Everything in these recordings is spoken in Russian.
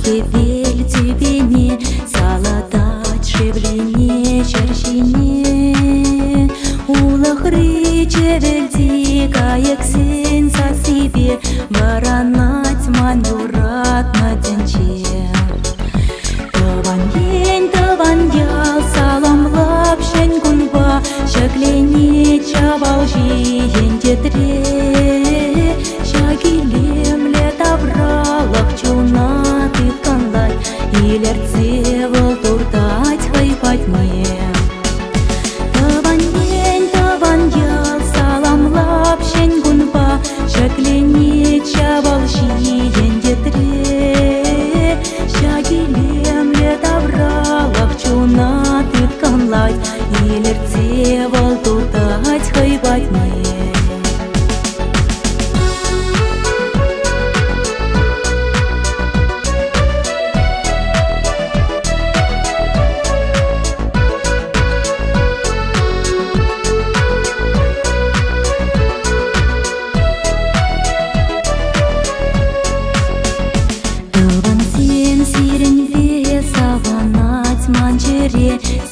тепел тюбене, салатать шевлене, чарщине. Улахры чевельди, каексен сасибе, баранать манюрат на денче. Таван ял, саламлап шен гунба, шаклене чавалжи ентетре. Шагилемле тавралах чуна тытканлай, илерце выл туртать хайпать мне. Таван ял, саламлап шен гунба, шаклене чавалжи ентетре. Шагилемле тавралах чуна тытканлай, илерце выл туртать хайпать мне.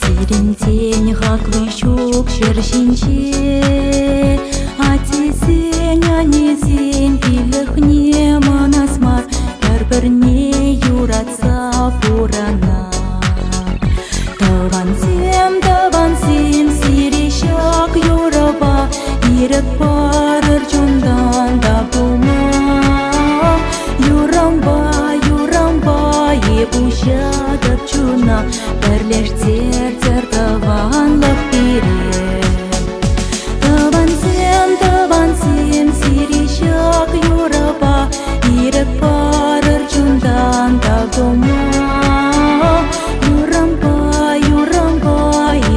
Сирен тень хаклы щук шершинче, атесен анесен пилыхне манасмар, бір-бірне юратса пурана. Таван сем сирешак юраба, ирек барыр жондан да бума. Юрамба, ебушадып чуна, бірлештер таванлық бере. Таван сем сирешак юраба, ирек барыр жондан да бума. Юрамба,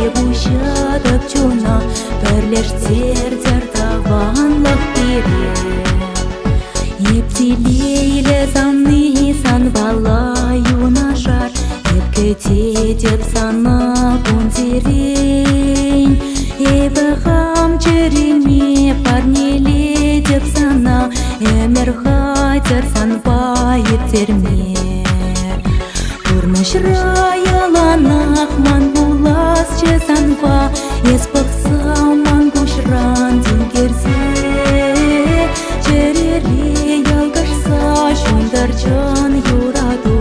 ебушадып чуна, бірлештер таванлық бере. Ептелейлі замны сан бала юнашар, епкете деп сана бунзерен. Ебі хам череме парнеле деп сана, әмір хатер санба ептермер. Турнышра яланақ ман булас че санба, еспықса ман кушран динкерсе. Шундарчан юраду,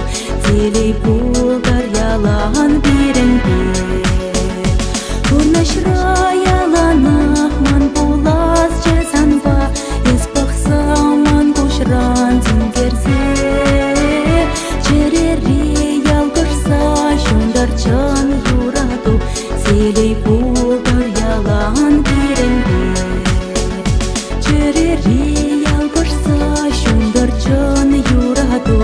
телей булгар ялан биренбе. Турнашра яланах ман булас чесанба, еспақса ман кушран тингерзе. Черере ялгырса шундарчан юраду, телей булгар ялан биренбе. Черере ялгырса шундарчан юраду,